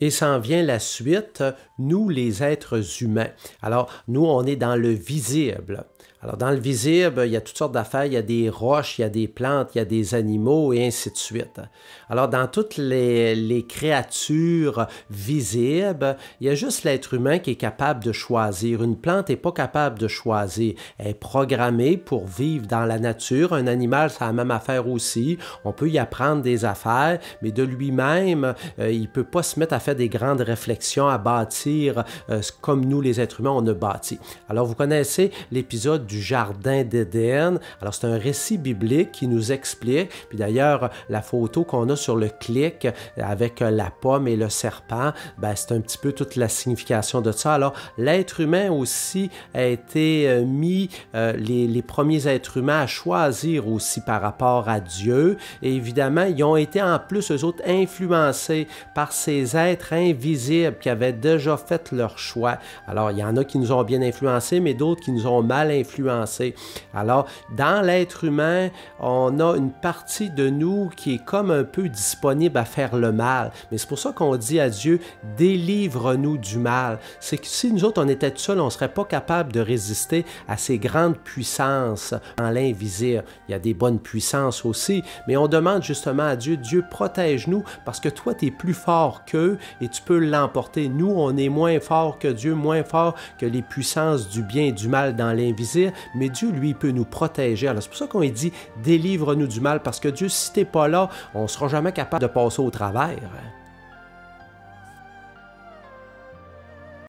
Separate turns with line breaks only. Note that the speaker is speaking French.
Et s'en vient la suite, nous les êtres humains. Alors, nous, on est dans le visible. Alors, dans le visible, il y a toutes sortes d'affaires, il y a des roches, il y a des plantes, il y a des animaux et ainsi de suite. Alors, dans toutes les créatures visibles, il y a juste l'être humain qui est capable de choisir. Une plante n'est pas capable de choisir. Elle est programmée pour vivre dans la nature. Un animal, c'est la même affaire aussi. On peut y apprendre des affaires, mais de lui-même, il ne peut pas se mettre à faire des grandes réflexions, à bâtir comme nous, les êtres humains, on a bâti. Alors, vous connaissez l'épisode du Jardin d'Éden. Alors, c'est un récit biblique qui nous explique. Puis d'ailleurs, la photo qu'on a sur le clic avec la pomme et le serpent, ben, c'est un petit peu toute la signification de ça. Alors, l'être humain aussi a été mis, les premiers êtres humains à choisir aussi par rapport à Dieu. Et évidemment, ils ont été en plus, eux autres, influencés par ces êtres invisibles qui avaient déjà fait leur choix. Alors, il y en a qui nous ont bien influencés, mais d'autres qui nous ont mal influencés. Alors, dans l'être humain, on a une partie de nous qui est comme un peu disponible à faire le mal. Mais c'est pour ça qu'on dit à Dieu, délivre-nous du mal. C'est que si nous autres, on était seuls, on ne serait pas capable de résister à ces grandes puissances en l'invisible. Il y a des bonnes puissances aussi, mais on demande justement à Dieu, Dieu, protège-nous parce que toi, tu es plus fort qu'eux et tu peux l'emporter. Nous, on est moins fort que Dieu, moins fort que les puissances du bien et du mal dans l'invisible. Mais Dieu, lui, peut nous protéger. Alors, c'est pour ça qu'on dit, délivre-nous du mal, parce que Dieu, si t'es pas là, on ne sera jamais capable de passer au travers.